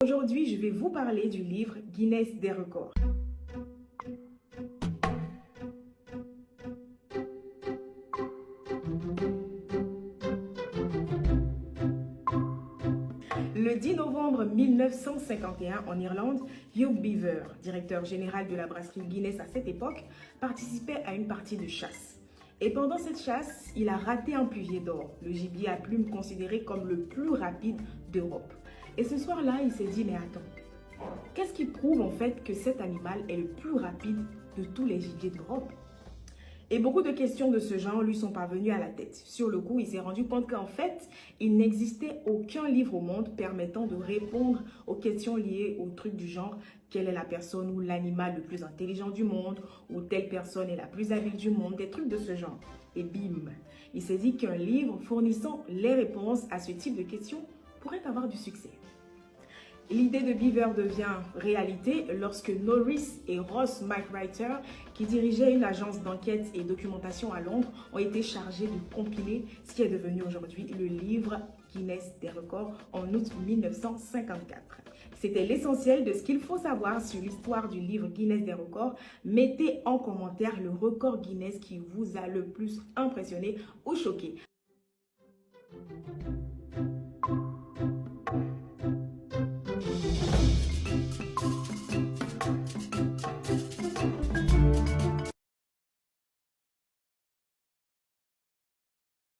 Aujourd'hui, je vais vous parler du livre Guinness des records. Le 10 novembre 1951, en Irlande, Hugh Beaver, directeur général de la brasserie Guinness à cette époque, participait à une partie de chasse. Et pendant cette chasse, il a raté un pluvier d'or, le gibier à plumes considéré comme le plus rapide d'Europe. Et ce soir-là, il s'est dit, mais attends, qu'est-ce qui prouve en fait que cet animal est le plus rapide de tous les gibiers d'Europe? Et beaucoup de questions de ce genre lui sont parvenues à la tête. Sur le coup, il s'est rendu compte qu'en fait, il n'existait aucun livre au monde permettant de répondre aux questions liées aux trucs du genre quelle est la personne ou l'animal le plus intelligent du monde, ou telle personne est la plus habile du monde, des trucs de ce genre. Et bim, il s'est dit qu'un livre fournissant les réponses à ce type de questions pourrait avoir du succès. L'idée de Beaver devient réalité lorsque Norris et Ross McWriter, qui dirigeaient une agence d'enquête et documentation à Londres, ont été chargés de compiler ce qui est devenu aujourd'hui le livre Guinness des records en août 1954. C'était l'essentiel de ce qu'il faut savoir sur l'histoire du livre Guinness des records. Mettez en commentaire le record Guinness qui vous a le plus impressionné ou choqué.